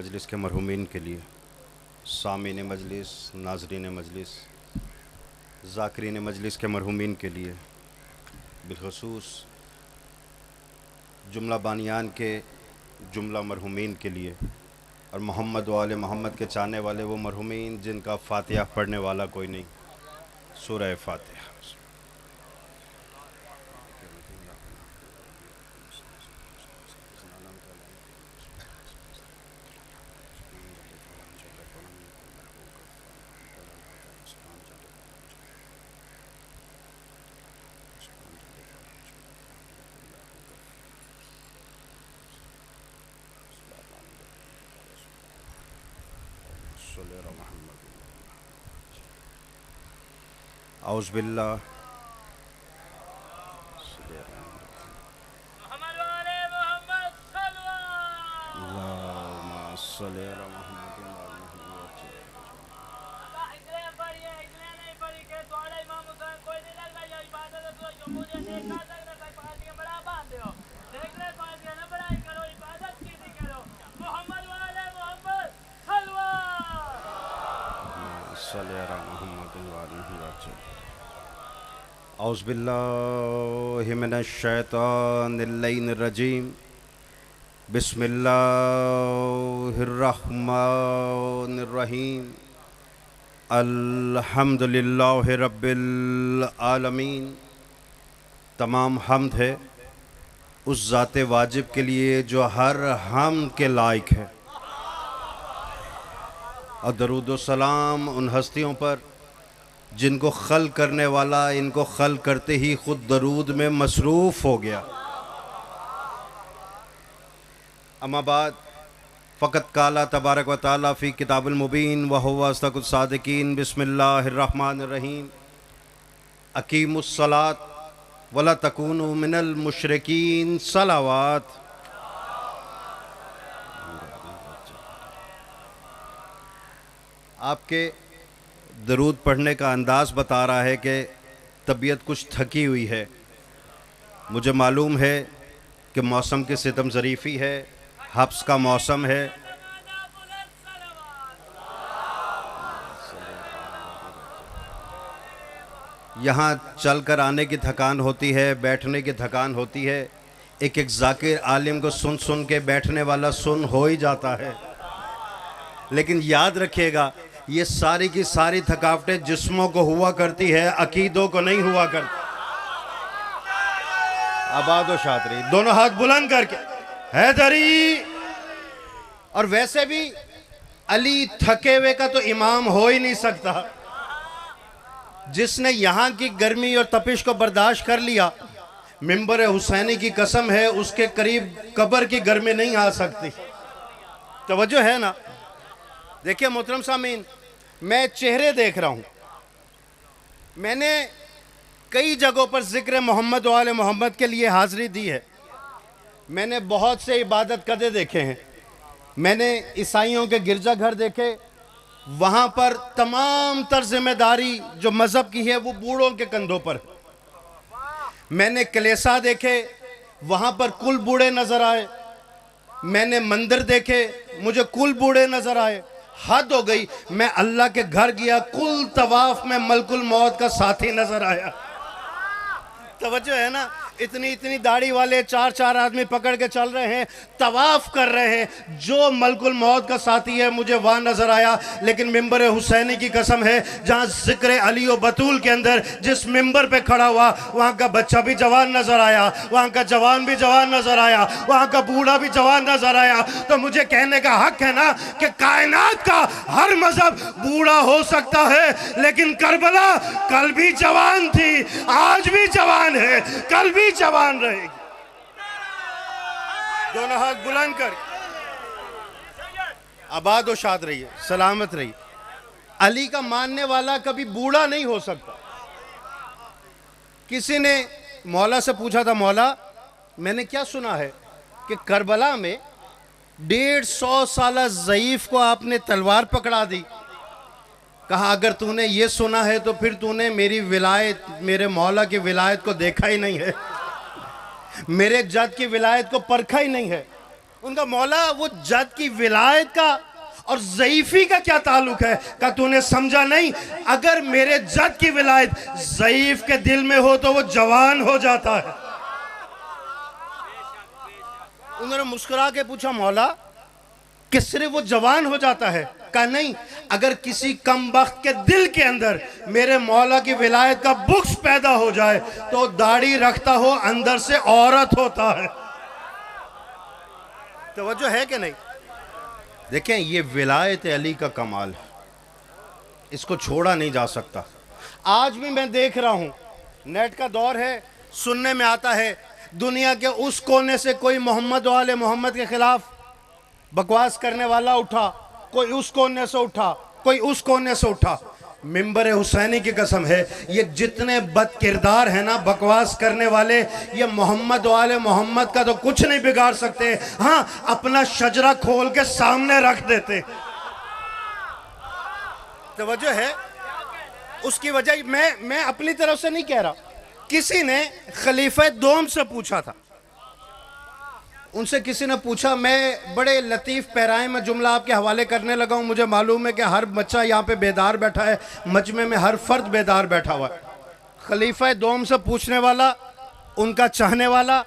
मजलिस के मरहुमीन के लिए, सामीन मजलिस, नाजरीन मजलिस, ज़ाकिरीन मजलिस के मरहुमीन के लिए, बिलखसूस जुमला बानियान के जुमला मरहुमीन के लिए, और मोहम्मद वाले मोहम्मद के चाहने वाले वो मरहुमीन जिनका फ़ातिहा पढ़ने वाला कोई नहीं। सूरह फ़ातिहा। औज़ुबिल्लाह औज़ुबिल्लाहि मिनश्शैतानिर्रजीम बिस्मिल्लाहिर्रहमानिर्रहीम अल्हम्दुलिल्लाहि रब्बिल आलमीन। तमाम हम्द है उस ज़ाते वाजिब के लिए जो हर हम्द के लायक है, और दरूद व सलाम उन हस्तियों पर जिनको खल करने वाला इनको खल करते ही खुद दरूद में मसरूफ़ हो गया। अम्मा बाद फ़कत काला तबारक व तआला फ़ी किताबिल मुबीन व हुवा अस्दक़ुस सादिक़ीन। बिस्मिल्लाहिर्रहमानिर्रहीम। अकीमुस्सलात वला तकूनु मिनल मुशरिकीन। सलावात। आपके दरूद पढ़ने का अंदाज़ बता रहा है कि तबीयत कुछ थकी हुई है। मुझे मालूम है कि मौसम की सितम ज़रीफ़ी है, हब्स का मौसम है। यहाँ चल कर आने की थकान होती है, बैठने की थकान होती है। एक एक ज़ाकिर आलिम को सुन सुन के बैठने वाला सुन हो ही जाता है। लेकिन याद रखिएगा, ये सारी की सारी थकावटें जिस्मों को हुआ करती है, अकीदों को नहीं हुआ करती। आबाद व शातरी, दोनों हाथ बुलंद करके हैदरी। और वैसे भी अली थके हुए का तो इमाम हो ही नहीं सकता। जिसने यहाँ की गर्मी और तपिश को बर्दाश्त कर लिया, मिंबर हुसैनी की कसम है उसके करीब कब्र की गर्मी नहीं आ सकती। तवज्जो है ना? देखिए मोहतरम सामीन, मैं चेहरे देख रहा हूँ। मैंने कई जगहों पर ज़िक्र मोहम्मद वाले मोहम्मद के लिए हाज़िरी दी है। मैंने बहुत से इबादत कदे देखे हैं। मैंने ईसाइयों के गिरजाघर देखे, वहाँ पर तमाम तर जिम्मेदारी जो मज़हब की है वो बूढ़ों के कंधों पर। मैंने कलेसा देखे, वहाँ पर कुल बूढ़े नज़र आए। मैंने मंदिर देखे, मुझे कुल बूढ़े नज़र आए। हद हो गई, मैं अल्लाह के घर गया, कुल तवाफ में मलकुल मौत का साथी नज़र आया। तवज्जो है ना? इतनी इतनी दाढ़ी वाले चार चार आदमी पकड़ के चल रहे हैं, तवाफ कर रहे हैं। जो मलकुल मौत का साथी है मुझे वहाँ नज़र आया। लेकिन मिंबर हुसैनी की कसम है, जहाँ ज़िक्र अली व बतूल के अंदर जिस मिंबर पे खड़ा हुआ, वहाँ का बच्चा भी जवान नज़र आया, वहाँ का जवान भी जवान नज़र आया, वहाँ का बूढ़ा भी जवान नज़र आया। तो मुझे कहने का हक है ना कि कायनात का हर मज़हब बूढ़ा हो सकता है, लेकिन करबला कल भी जवान थी, आज भी जवान है, कल भी जवान रहेगी। दोनों हाथ बुलंद कर आबाद व शाद रहिए, सलामत रहिए। अली का मानने वाला कभी बूढ़ा नहीं हो सकता। किसी ने मौला से पूछा था, मौला मैंने क्या सुना है कि करबला में 150 साल ज़ईफ को आपने तलवार पकड़ा दी। कहा अगर तूने ये सुना है तो फिर तूने मेरी विलायत, मेरे मौला की विलायत को देखा ही नहीं है, मेरे जद की विलायत को परखा ही नहीं है। उनका मौला वो जद की विलायत का और ज़ईफ़ी का क्या ताल्लुक है? का तूने समझा नहीं? अगर मेरे जद की विलायत ज़ईफ़ के दिल में हो तो वो जवान हो जाता है। उन्होंने मुस्कुरा के पूछा, मौला किस सिर्फ वो जवान हो जाता है? कहा नहीं, अगर किसी कम वक्त के दिल के अंदर मेरे मौला की विलायत का बुक्स पैदा हो जाए तो दाढ़ी रखता हो अंदर से औरत होता है। तवज्जो है कि नहीं? देखें, ये विलायत अली का कमाल है, इसको छोड़ा नहीं जा सकता। आज भी मैं देख रहा हूं, नेट का दौर है, सुनने में आता है दुनिया के उस कोने से कोई मोहम्मद वाले मोहम्मद के खिलाफ बकवास करने वाला उठा, कोई उस कोने से उठा, कोई उस कोने से उठा। मिंबर हुसैनी की कसम है, ये जितने बद किरदार हैं ना बकवास करने वाले, ये मोहम्मद वाले मोहम्मद का तो कुछ नहीं बिगाड़ सकते। हाँ, अपना शजरा खोल के सामने रख देते। तवज्जो है? उसकी वजह मैं अपनी तरफ से नहीं कह रहा, किसी ने खलीफा दोम से पूछा था, उनसे किसी ने पूछा, मैं बड़े लतीफ़ पैराए में जुमला आपके हवाले करने लगा हूँ, मुझे मालूम है कि हर बच्चा यहाँ पे बेदार बैठा है, मजमे में हर फर्द बेदार बैठा हुआ है। खलीफा दोम से पूछने वाला, उनका चाहने वाला,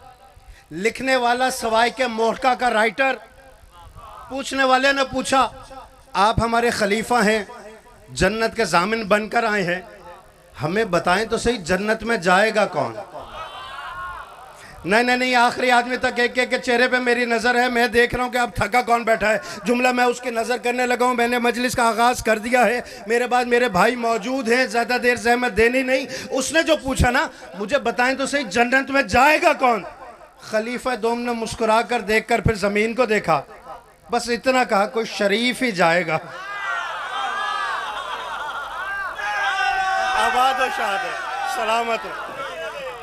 लिखने वाला, सवाई के मोहका का राइटर, पूछने वाले ने पूछा, आप हमारे खलीफा हैं, जन्नत के जामिन बनकर आए हैं, हमें बताएं तो सही जन्नत में जाएगा कौन? नहीं, आखिरी आदमी तक एक एक के चेहरे पे मेरी नज़र है, मैं देख रहा हूँ कि अब थका कौन बैठा है। जुमला मैं उसकी नज़र करने लगा हूँ, मैंने मजलिस का आगाज़ कर दिया है, मेरे बाद मेरे भाई मौजूद हैं, ज़्यादा देर ज़हमत देनी नहीं। उसने जो पूछा ना, मुझे बताएं तो सही जन्नत में जाएगा कौन? खलीफा दोम ने मुस्कुरा कर देख कर फिर ज़मीन को देखा, बस इतना कहा, कोई शरीफ ही जाएगा। आबाद हो, शाद हो, सलामत हो।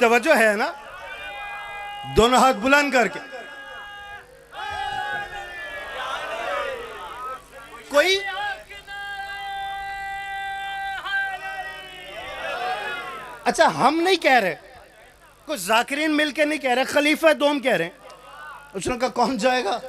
तवज्जो है ना? दोनों हाथ बुलंद करके। कोई अच्छा, हम नहीं कह रहे, कुछ जाकिरीन मिलके नहीं कह रहे, खलीफा दोम कह रहे हैं। उसने कहा कौन जाएगा?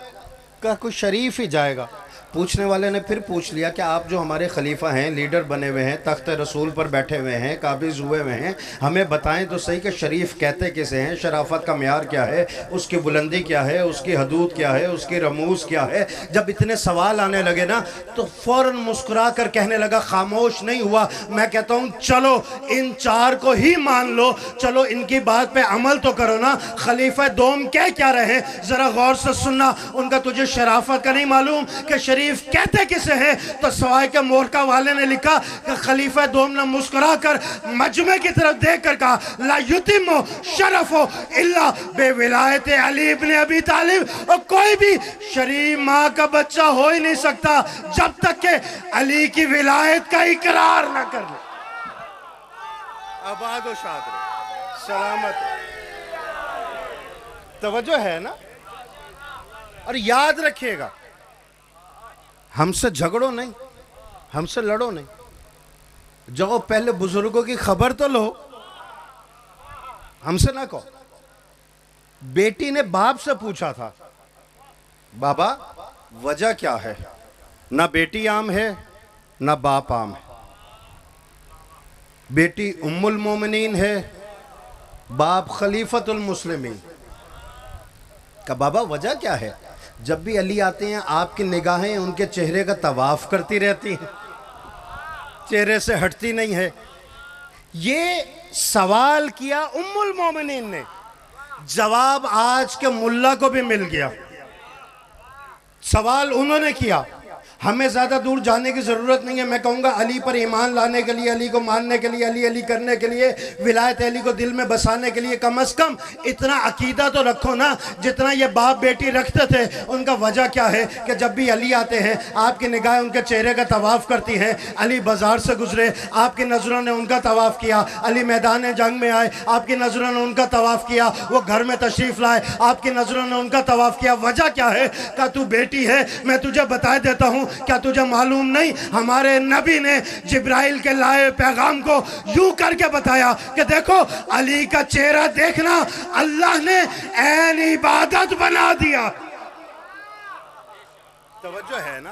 कहा कोई शरीफ ही जाएगा। पूछने वाले ने फिर पूछ लिया कि आप जो हमारे खलीफा हैं, लीडर बने हुए हैं, तख्त रसूल पर बैठे हुए हैं, काबिज हुए हुए हैं, हमें बताएं तो सही कि शरीफ कहते किसे हैं? शराफत का म्यार क्या है? उसकी बुलंदी क्या है? उसकी हदूद क्या है? उसकी रमूज क्या है? जब इतने सवाल आने लगे ना तो फ़ौरन मुस्कुरा कर कहने लगा, खामोश नहीं हुआ। मैं कहता हूँ चलो इन चार को ही मान लो, चलो इनकी बात पे अमल तो करो ना। खलीफा दोम कह क्या रहे हैं ज़रा गौर से सुनना। उनका तुझे शराफत का नहीं मालूम कि शरीफ कहते किसे हैं? तो सवाई के मोरका वाले ने लिखा कि खलीफा दोम ने मुस्कुरा कर मजमे की तरफ देख कर कहा, ला युतिमो शरफो इल्ला बेविलायत अली इब्न अबी तालिब। और कोई भी शरीफ माँ का बच्चा हो ही नहीं सकता जब तक के अली की विलायत का इकरार ना कर ले। आबाद हो, शाद रहो, सलामत। तवज्जो है ना? और याद रखिएगा, हमसे झगड़ो नहीं, हमसे लड़ो नहीं, जाओ पहले बुजुर्गों की खबर तो लो, हमसे ना कहो। बेटी ने बाप से पूछा था, बाबा वजह क्या है? ना बेटी आम है ना बाप आम है, बेटी उम्मुल मोमिनीन है, बाप खलीफतुल मुस्लिमीन। का बाबा वजह क्या है? जब भी अली आते हैं आपकी निगाहें उनके चेहरे का तवाफ करती रहती हैं, चेहरे से हटती नहीं है। ये सवाल किया उम्मुल मोमिनीन ने, जवाब आज के मुल्ला को भी मिल गया। सवाल उन्होंने किया, हमें ज़्यादा दूर जाने की ज़रूरत नहीं है। मैं कहूँगा अली पर ईमान लाने के लिए, अली को मानने के लिए, अली अली करने के लिए, विलायत अली को दिल में बसाने के लिए कम से कम इतना अकीदा तो रखो ना जितना ये बाप बेटी रखते थे। उनका वजह क्या है कि जब भी अली आते हैं आपकी निगाहें उनके चेहरे का तवाफ़ करती हैं। अली बाज़ार से गुजरे, आपकी नज़रों ने उनका तवाफ़ किया। अली मैदान जंग में आए, आपकी नज़रों ने उनका तवाफ़ किया। वो घर में तशरीफ़ लाए, आपकी नज़रों ने उनका तवाफ़ किया। वजह क्या है? क्या तू बेटी है? मैं तुझे बता देता हूँ, क्या तुझे मालूम नहीं हमारे नबी ने जिब्राइल के लाए पैगाम को यूं करके बताया कि देखो अली का चेहरा देखना अल्लाह ने ऐन इबादत बना दिया। तवज्जो है ना,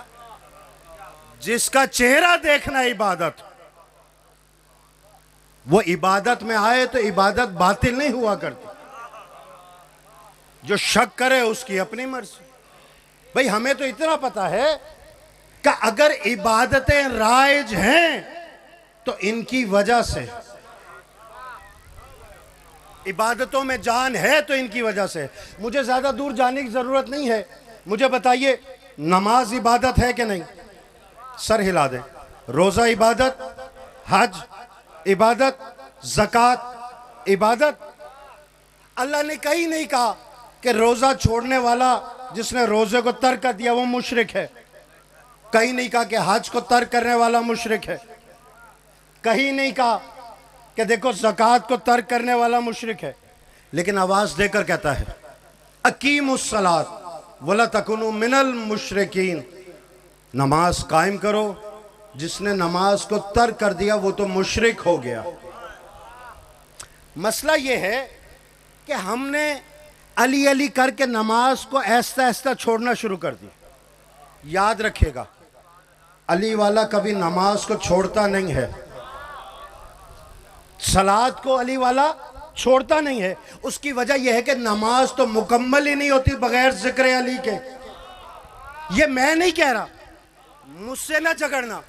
जिसका चेहरा देखना इबादत, वो इबादत में आए तो इबादत बातिल नहीं हुआ करती। जो शक करे उसकी अपनी मर्जी। भाई हमें तो इतना पता है कि अगर इबादतें राइज हैं तो इनकी वजह से, इबादतों में जान है तो इनकी वजह से। मुझे ज्यादा दूर जाने की जरूरत नहीं है, मुझे बताइए नमाज इबादत है कि नहीं? सर हिला दे। रोजा इबादत, हज इबादत, ज़कात इबादत। अल्लाह ने कहीं नहीं कहा कि रोजा छोड़ने वाला जिसने रोजे को तर्क कर दिया वो मुशरिक है। कहीं नहीं कहा कि हज को तर्क करने वाला मुशरिक है। कहीं नहीं कहा कि देखो ज़कात को तर्क करने वाला मुशरिक है। लेकिन आवाज देकर कहता है अकीमुस्सलात वला तकुनु मिनल मुशरिकीन, नमाज कायम करो। जिसने नमाज को तर्क कर दिया वो तो मुशरिक हो गया। मसला ये है कि हमने अली अली करके नमाज को ऐसा ऐसा छोड़ना शुरू कर दी। याद रखिएगा अली वाला कभी नमाज को छोड़ता नहीं है, सलात को अली वाला छोड़ता नहीं है। उसकी वजह यह है कि नमाज तो मुकम्मल ही नहीं होती बगैर जिक्र अली के। ये मैं नहीं कह रहा, मुझसे ना झगड़ना।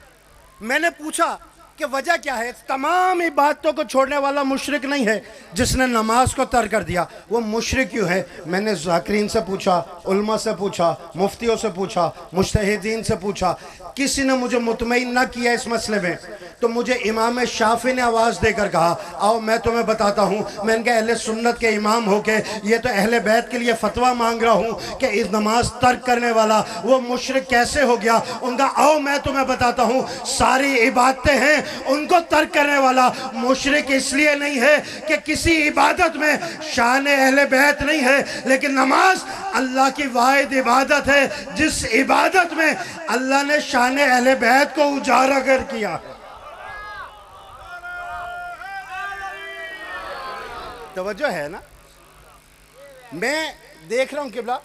मैंने पूछा कि वजह क्या है। तमाम इबादतों को छोड़ने वाला मुशरिक नहीं है, जिसने नमाज को तर्क कर दिया वो मुशरिक क्यों है? मैंने ज़ाकिरीन से पूछा, उलमा से पूछा, मुफ्तियों से पूछा, मुज्तहिदीन से पूछा, किसी ने मुझे मुतमईन ना किया इस मसले में। तो मुझे इमाम शाफी ने आवाज़ देकर कहा आओ मैं तुम्हें बताता हूँ। मैंने कहा अहले सुन्नत के इमाम होके ये तो अहले बैत के लिए फतवा मांग रहा हूँ कि इस नमाज तर्क करने वाला वो मुशरिक कैसे हो गया। उनका आओ मैं तुम्हें बताता हूँ, सारी इबादतें हैं उनको तर्क करने वाला मुशरिक इसलिए नहीं है कि किसी इबादत में शान अहले बैत नहीं है, लेकिन नमाज अल्लाह की वाहिद इबादत है जिस इबादत में अल्लाह ने शान अहले बैत को उजागर किया। तवज्जो है ना? मैं देख रहा हूं किबला,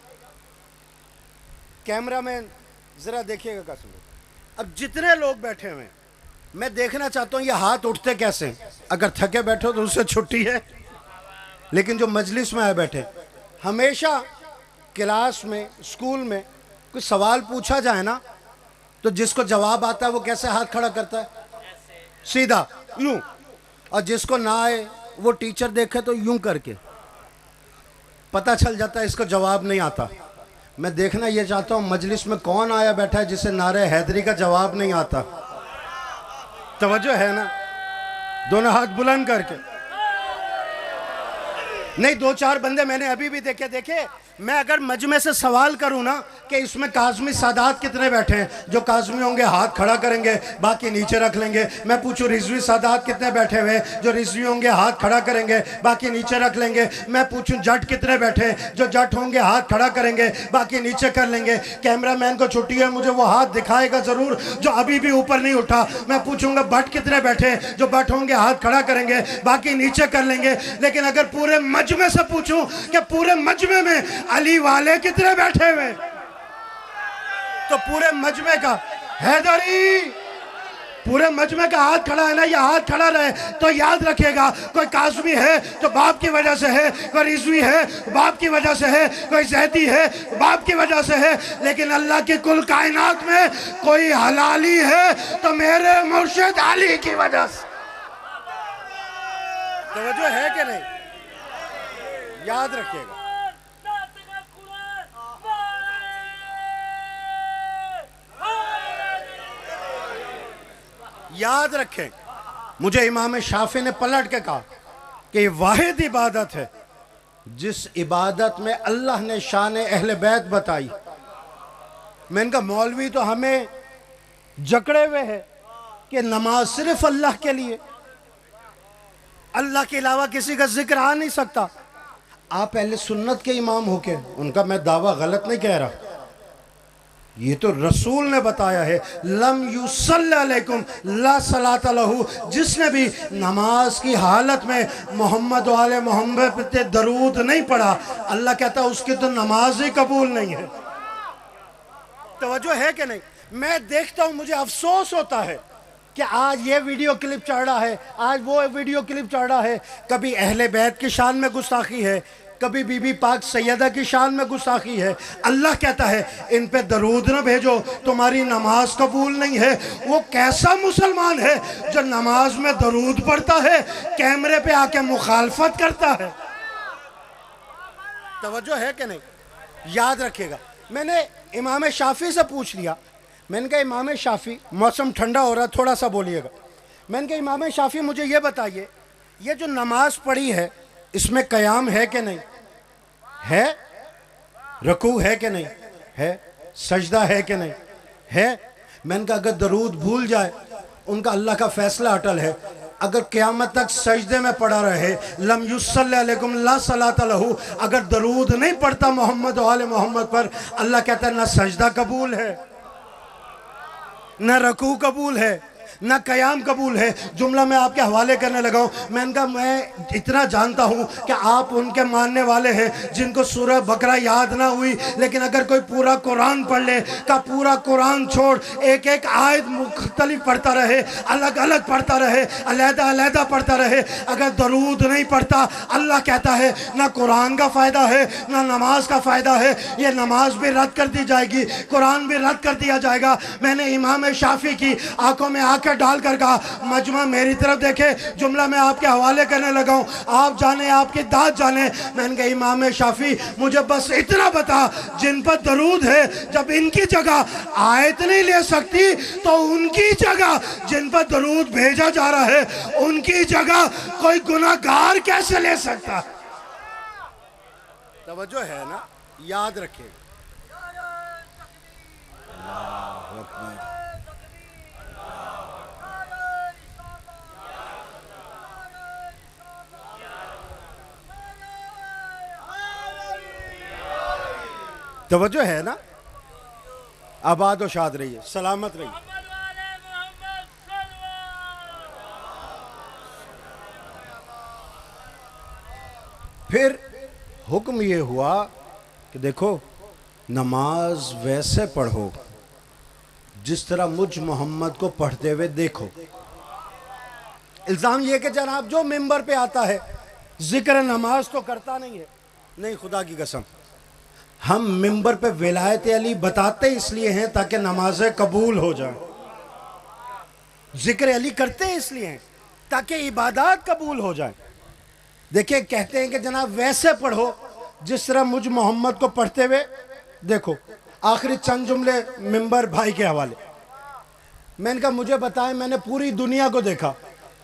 कैमरा में जरा देखिएगा कसम। अब जितने लोग बैठे हुए हैं मैं देखना चाहता हूं ये हाथ उठते कैसे। अगर थके बैठो तो उससे छुट्टी है, लेकिन जो मजलिस में आए बैठे, हमेशा क्लास में स्कूल में कोई सवाल पूछा जाए ना तो जिसको जवाब आता है वो कैसे हाथ खड़ा करता है? सीधा यूं। और जिसको ना आए वो टीचर देखे तो यूं करके पता चल जाता है इसको जवाब नहीं आता। मैं देखना ये चाहता हूँ मजलिस में कौन आया बैठा है जिसे नारे हैदरी का जवाब नहीं आता। तवज्जो है ना? दोनों हाथ बुलंद करके। नहीं, दो चार बंदे मैंने अभी भी देखे। मैं अगर मजमे से सवाल करूं ना कि इसमें काज़मी सादात कितने बैठे हैं, जो काज़मी होंगे हाथ खड़ा करेंगे बाकी नीचे रख लेंगे। मैं पूछूं रिजवी सादात कितने बैठे हुए, जो रिजवी होंगे हाथ खड़ा करेंगे बाकी नीचे रख लेंगे। मैं पूछूं जट कितने बैठे हैं, जो जट होंगे हाथ खड़ा करेंगे बाकी नीचे कर लेंगे। कैमरामैन को छुट्टी है, मुझे वो हाथ दिखाएगा जरूर जो अभी भी ऊपर नहीं उठा। मैं पूछूंगा भट्ट कितने बैठे हैं, जो भट्ट होंगे हाथ खड़ा करेंगे बाकी नीचे कर लेंगे। लेकिन अगर पूरे मजमे से पूछूं कि पूरे मजमे में अली वाले कितने बैठे हुए, तो पूरे मजमे का हैदरी, पूरे मजमे का हाथ खड़ा है ना, ये हाथ खड़ा रहे तो याद रखिएगा कोई काज़मी है तो बाप की वजह से है, कोई रिजवी है बाप की वजह से है, कोई ज़ैदी है बाप की वजह से है। लेकिन अल्लाह की कुल कायनात में कोई हलाली है तो मेरे मुर्शिद अली की वजह से। तवज्जो है कि नहीं? याद रखिएगा। याद रखें, मुझे इमाम शाफी ने पलट के कहा कि ये वाहिद इबादत है जिस इबादत में अल्लाह ने शान अहले बैत बताई। मैंने कहा मौलवी तो हमें जकड़े हुए है कि नमाज सिर्फ अल्लाह के लिए, अल्लाह के अलावा किसी का जिक्र आ नहीं सकता। आप अहले सुन्नत के इमाम होके, उनका मैं दावा गलत नहीं कह रहा, ये तो रसूल ने बताया है लम युसल्ली अलैकुम ला सलात लहू। जिसने भी नमाज की हालत में मोहम्मद वाले मोहम्मद पे दरूद नहीं पढ़ा, अल्लाह कहता उसकी तो नमाज ही कबूल नहीं है। तवज्जो है कि नहीं? मैं देखता हूं, मुझे अफसोस होता है कि आज ये वीडियो क्लिप चढ़ रहा है, आज वो वीडियो क्लिप चढ़ रहा है। कभी अहले बैत की शान में गुस्ताखी है, कभी बीबी पाक सैयदा की शान में गुस्ताखी है। अल्लाह कहता है इन पे दरूद न भेजो, तुम्हारी नमाज कबूल नहीं है। वो कैसा मुसलमान है जो नमाज में दरूद पढ़ता है, कैमरे पे आके मुखालफत करता है? तवज्जो है कि नहीं? याद रखिएगा, मैंने इमाम शाफी से पूछ लिया, मैंने कहा इमाम शाफी, मौसम ठंडा हो रहा, थोड़ा सा बोलिएगा। मैंने कहा इमाम शाफी मुझे ये बताइए, ये जो नमाज पढ़ी है इसमें क़याम है कि नहीं है? रुकू है कि नहीं है? सजदा है कि नहीं है? मैंने कहा अगर दरूद भूल जाए, उनका अल्लाह का फैसला अटल है, अगर क़यामत तक सजदे में पड़ा रहे, लम युसल्ली अलैकुम ला सलात लहू, अगर दरूद नहीं पढ़ता मोहम्मद वाले मोहम्मद पर, अल्लाह कहता है ना सजदा कबूल है, ना रकू कबूल है, ना क़याम कबूल है। जुमला मैं आपके हवाले करने लगा हूँ। मैंने कहा मैं इतना जानता हूँ कि आप उनके मानने वाले हैं जिनको सूरह बकरा याद ना हुई, लेकिन अगर कोई पूरा कुरान पढ़ ले, का पूरा कुरान छोड़ एक एक आयत मुख्तलिफ पढ़ता रहे, अलग अलग पढ़ता रहे, अलहदा अलहदा पढ़ता रहे, अगर दरूद नहीं पढ़ता, अल्लाह कहता है ना कुरान का फ़ायदा है ना नमाज का फ़ायदा है। ये नमाज भी रद्द कर दी जाएगी, कुरान भी रद्द कर दिया जाएगा। मैंने इमाम शाफी की आंखों में आंखें डालकर कहा मजमा मेरी तरफ देखे। जुमला मैं आपके हवाले करने लगा हूं, आप जाने आपकी दाद जाने। मैंने कहा इमाम शाफी मुझे बस इतना बता, जिन पर दरूद है जब इनकी जगह आयत नहीं ले सकती, तो उनकी जगह जिन पर दरूद भेजा जा रहा है, उनकी जगह कोई गुनाहगार कैसे ले सकता? तवज्जो है ना? याद रखिए। तवज्जो है ना? आबाद और शाद रहिए, सलामत रहिए। फिर हुक्म ये हुआ कि देखो नमाज वैसे पढ़ो जिस तरह मुझ मोहम्मद को पढ़ते हुए देखो। इल्ज़ाम ये कि जनाब जो मिंबर पे आता है जिक्र नमाज तो करता नहीं है। नहीं, खुदा की कसम, हम मिंबर पे विलायत अली बताते इसलिए हैं ताकि नमाजें कबूल हो जाए। जिक्र अली करते इसलिए हैं ताकि इबादत कबूल हो जाए। देखिए कहते हैं कि जनाब वैसे पढ़ो जिस तरह मुझ मोहम्मद को पढ़ते हुए देखो। आखिरी चंद जुमले मिंबर भाई के हवाले। मैंने कहा मुझे बताएं, मैंने पूरी दुनिया को देखा,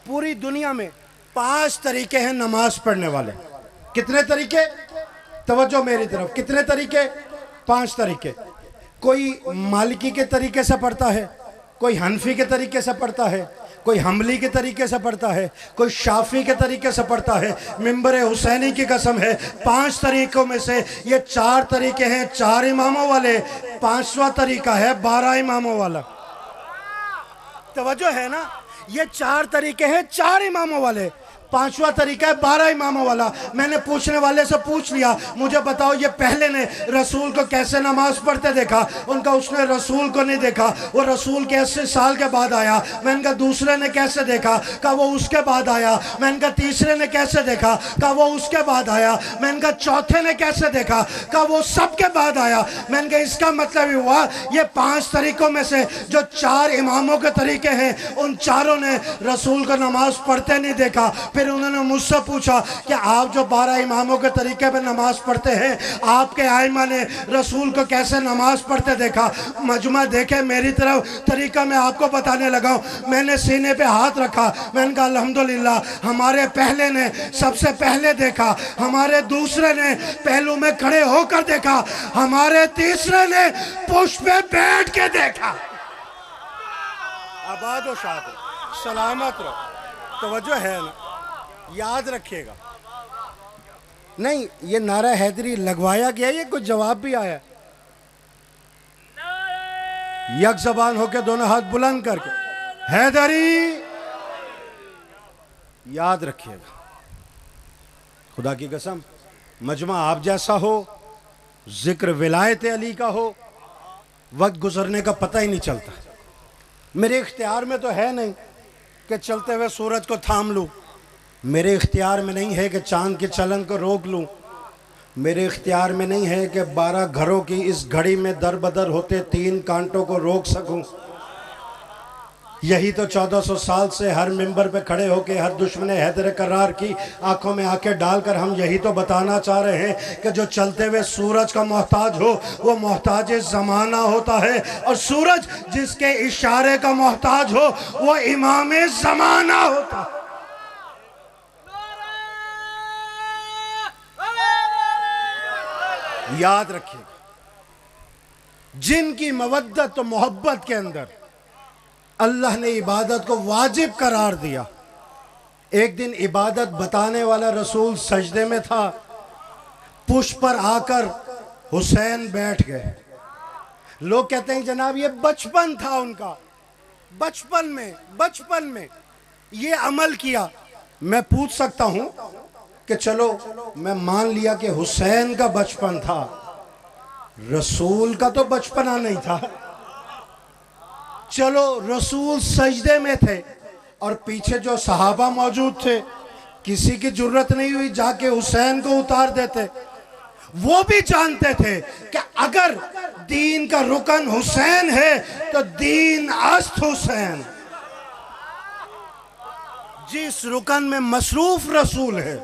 पूरी दुनिया में 5 तरीके हैं नमाज पढ़ने वाले। कितने तरीके? तवज्जो मेरी तरफ, कितने तरीके? 5 तरीके। कोई मालिकी के तरीके से पढ़ता है, कोई हनफी के तरीके से पढ़ता है, कोई हम्बली के तरीके से पढ़ता है, कोई शाफी के तरीके से पढ़ता है। मिंबर हुसैनी की कसम है 5 तरीकों में से ये 4 तरीके हैं 4 इमामों वाले, 5वां तरीका है 12 इमामों वाला। तवज्जो है ना? ये 4 तरीके हैं 4 इमामों वाले, 5वां तरीका है 12 इमामों वाला। मैंने पूछने वाले से पूछ लिया, मुझे बताओ ये पहले ने रसूल को कैसे नमाज पढ़ते देखा? उनका उसने रसूल को नहीं देखा, वो रसूल के 80 साल के बाद आया। मैंने कहा दूसरे ने कैसे देखा? कहा वो उसके बाद आया। मैंने कहा तीसरे ने कैसे देखा? कहा वो उसके बाद आया। मैंने कहा चौथे ने कैसे देखा? कहा वो सबके बाद आया। मैंने कहा इसका मतलब हुआ ये 5 तरीकों में से जो 4 इमामों के तरीके हैं, उन चारों ने रसूल को नमाज पढ़ते नहीं देखा। फिर उन्होंने मुझसे पूछा कि आप जो 12 इमामों के तरीके पे नमाज पढ़ते हैं, आपके आइमा ने रसूल को कैसे नमाज पढ़ते देखा? मजमा देखे मेरी तरफ, तरीका मैं आपको बताने लगा हूं। मैंने सीने पे हाथ रखा, मैंने कहा अल्हम्दुलिल्लाह हमारे पहले ने सबसे पहले देखा, हमारे दूसरे ने पहलू में खड़े होकर देखा, हमारे तीसरे ने पुष्प पे बैठ के देखा। आबाद और शाद सलामत रहो। तवज्जो है ना? याद रखिएगा। नहीं, ये नारा हैदरी लगवाया गया, ये कुछ जवाब भी आया। यक जबान होके दोनों हाथ बुलंद करके हैदरी याद रखिएगा। खुदा की कसम, मजमा आप जैसा हो, जिक्र विलायत अली का हो, वक्त गुजरने का पता ही नहीं चलता। मेरे इख्तियार में तो है नहीं कि चलते हुए सूरज को थाम लूँ, मेरे इख्तियार में नहीं है कि चांद के चलन को रोक लूँ, मेरे इख्तियार में नहीं है कि 12 घरों की इस घड़ी में दर बदर होते 3 कांटों को रोक सकूं। यही तो 1400 साल से हर मिंबर पे खड़े होकर हर दुश्मन हैदर करार की आंखों में आंखें डालकर हम यही तो बताना चाह रहे हैं कि जो चलते हुए सूरज का मोहताज हो वो मोहताज ज़माना होता है, और सूरज जिसके इशारे का मोहताज हो वो इमाम ज़माना होता है। याद रखिएगा, जिनकी मवद्दत और मोहब्बत के अंदर अल्लाह ने इबादत को वाजिब करार दिया। एक दिन इबादत बताने वाला रसूल सजदे में था, पुष्प पर आकर हुसैन बैठ गए। लोग कहते हैं जनाब ये बचपन था उनका, बचपन में ये अमल किया। मैं पूछ सकता हूं कि चलो मैं मान लिया कि हुसैन का बचपन था, रसूल का तो बचपना नहीं था। चलो रसूल सजदे में थे और पीछे जो सहाबा मौजूद थे, किसी की जुर्रत नहीं हुई जाके हुसैन को उतार देते। वो भी जानते थे कि अगर दीन का रुकन हुसैन है तो दीन अस्त हुसैन। जिस रुकन में मसरूफ रसूल है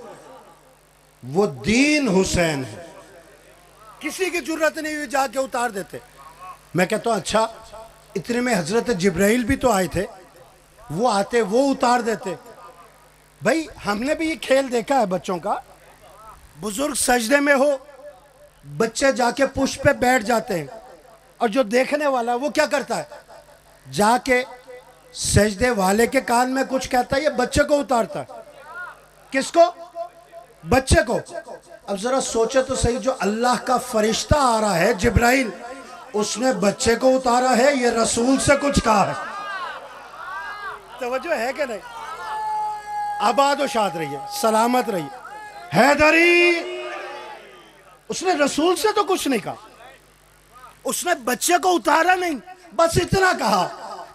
वो दीन हुसैन है, किसी की जुर्रत नहीं हुई जाके उतार देते। मैं कहता हूं अच्छा, इतने में हजरत जिब्राइल भी तो आए थे, वो आते वो उतार देते। भाई हमने भी ये खेल देखा है बच्चों का, बुजुर्ग सजदे में हो, बच्चे जाके पुष्प पे बैठ जाते हैं और जो देखने वाला वो क्या करता है, जाके सजदे वाले के कान में कुछ कहता है, ये बच्चे को उतारता है। किसको? बच्चे को। अब जरा सोचे तो सही, जो अल्लाह का फरिश्ता आ रहा है जिब्राइल, उसने बच्चे को उतारा है, ये रसूल से कुछ कहा है। तवज्जो है कि नहीं? आबाद और शाद रहिए, सलामत रहिए। हैदरी, उसने रसूल से तो कुछ नहीं कहा, उसने बच्चे को उतारा नहीं, बस इतना कहा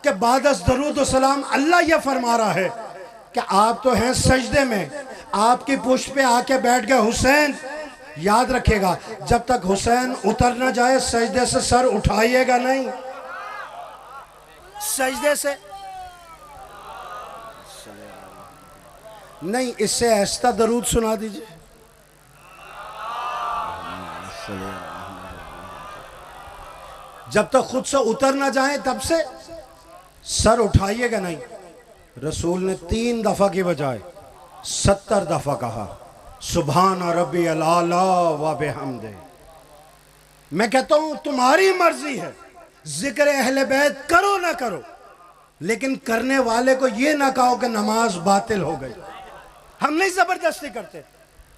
कि बादस दरूद व सलाम अल्लाह यह फरमा रहा है कि आप तो हैं सजदे में, आपकी पुष्प पे आके बैठ गए हुसैन। याद रखिएगा, जब तक हुसैन उतर ना जाए सजदे से सर उठाइएगा नहीं। सजदे से नहीं, इससे ऐसा दरूद सुना दीजिए। जब तक खुद से उतर ना जाए तब से सर उठाइएगा नहीं। रसूल ने 3 दफा की बजाय 70 दफा कहा सुभान रब्बी अल-आला व बिहम्दे। मैं कहता हूं तुम्हारी मर्जी है, जिक्र अहले बैत करो ना करो, लेकिन करने वाले को ये ना कहो कि नमाज बातिल हो गई। हम नहीं जबरदस्ती करते,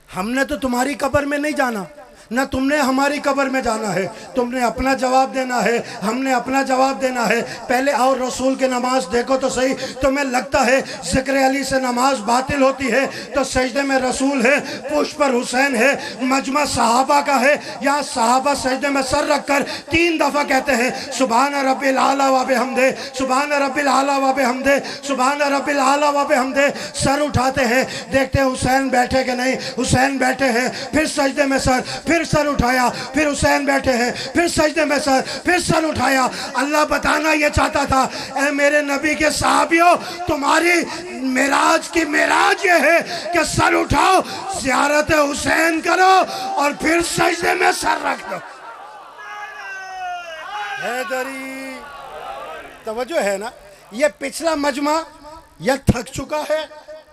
हमने तो तुम्हारी कब्र में नहीं जाना, ना तुमने हमारी कब्र में जाना है। तुमने अपना जवाब देना है, हमने अपना जवाब देना है। पहले आओ रसूल के नमाज देखो तो सही। तुम्हें लगता है जिक्र अली से नमाज बातिल होती है तो सजदे में रसूल है, पुष्प पर हुसैन है, मजमा सहाबा का है। यहाँ सहाबा सजदे में सर रखकर 3 दफा कहते हैं सुभान रब्बिल आला व बिहम्दे, सुभान रब्बिल आला व बिहम्दे, सुभान रब्बिल आला व बिहम्दे। सर उठाते हैं, देखते हैं हुसैन बैठे कि नहीं, हुसैन बैठे हैं, फिर सजदे में सर, फिर सर उठाया, फिर हुसैन बैठे हैं, फिर सजदे में सर, फिर सर उठाया। अल्लाह बताना ये चाहता था, ऐ मेरे नबी के साहबियों, तुम्हारी मेराज की मेराज ये है कि सर उठाओ, ज़ियारत हुसैन करो और फिर सजदे में सर रख दो। हैदरी, तवज्जो है ना? ये पिछला मजमा या थक चुका है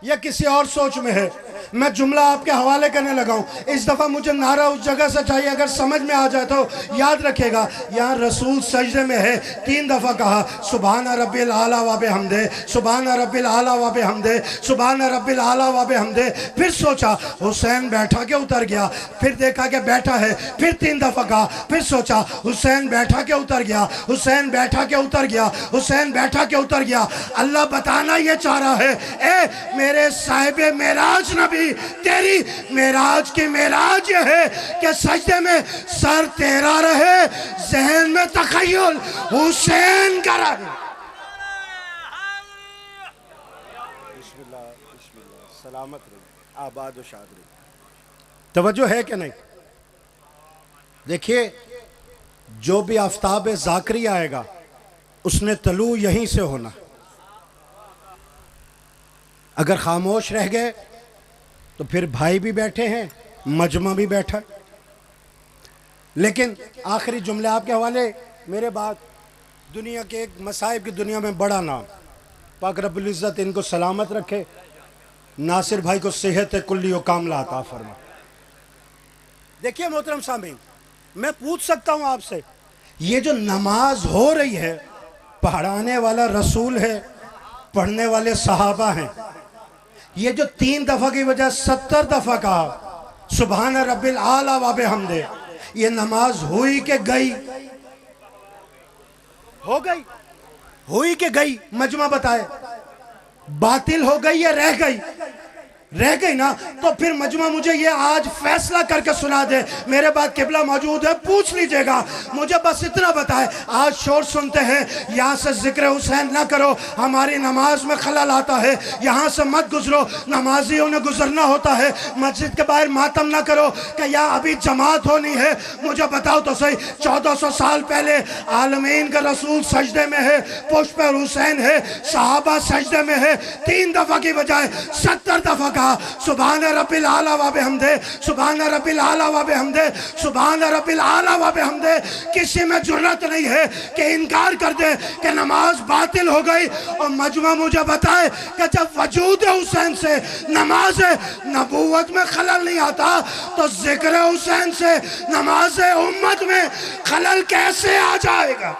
या किसी और सोच में है। मैं जुमला आपके हवाले करने लगा हूँ। इस दफ़ा मुझे नारा उस जगह से चाहिए, अगर समझ में आ जाए तो याद रखेगा। यहाँ रसूल सजदे में है, 3 दफ़ा कहा सुभान रब्बिल आला व बिहम्दे, सुभान रब्बिल आला व बिहम्दे, सुभान रब्बिल आला व बिहम्दे। फिर सोचा हुसैन बैठा के उतर गया, फिर देखा कि बैठा है, फिर 3 दफ़ा कहा, फिर सोचा हुसैन बैठा के उतर गया, हुसैन बैठा के उतर गया, हुसैन बैठा के उतर गया। अल्लाह बताना ये चाह रहा है, ए मेरे साहिब मेराज नबी नबी तेरी मेराज की मेराज ये है कि सजदे में सर तेरा रहे, जहन में तखय्युल हुसैन का रहे। सलामत रही, आबाद व शाद रही। तवज्जो है कि नहीं? देखिए, जो भी आफ्ताब ज़ाकरी आएगा उसने तलू यहीं से होना। अगर खामोश रह गए तो फिर भाई भी बैठे हैं, मजमा भी बैठा। लेकिन आखिरी जुमले आपके हवाले मेरे बाद, दुनिया के एक मसाइब की दुनिया में बड़ा नाम, पाक रब्बुल इज़्ज़त इनको सलामत रखे, नासिर भाई को सेहत कुल्ली व कामला अता फरमा। देखिए मोहतरम सामीन, मैं पूछ सकता हूं आपसे, ये जो नमाज हो रही है, पढ़ाने वाला रसूल है, पढ़ने वाले सहाबा हैं। ये जो 3 दफा की बजाय 70 दफा कहा सुभान रब्बिल आला व बिहम्दे, ये नमाज हुई के गई? हो गई, हुई के गई? मजमा बताए, बातिल हो गई या रह गई? रह गई ना। तो फिर मजमा मुझे ये आज फैसला करके सुना दे, मेरे बाद किबला मौजूद है, पूछ लीजिएगा, मुझे बस इतना बताए। आज शोर सुनते हैं, यहाँ से जिक्र हुसैन ना करो, हमारी नमाज में खलल आता है, यहाँ से मत गुजरो, नमाजियों ने गुजरना होता है, मस्जिद के बाहर मातम ना करो कि यहाँ अभी जमात होनी है। मुझे बताओ तो सही, 1400 साल पहले आलमीन का रसूल सजदे में है, पुष्प हुसैन है, सहाबा सजदे में है, 3 दफा की बजाय 70 दफा सुभान रब्बिल आला व बिहम्दे, सुभान रब्बिल आला व बिहम्दे, सुभान रब्बिल आला व बिहम्दे। किसी में जुर्रत नहीं है कि इनकार कर दे कि नमाज बातिल हो गई। और मजमा मुझे बताए कि जब वजूद हुसैन से नमाज नबूवत में खलल नहीं आता, तो जिक्र हुसैन से नमाज उम्मत में खलल कैसे आ जाएगा?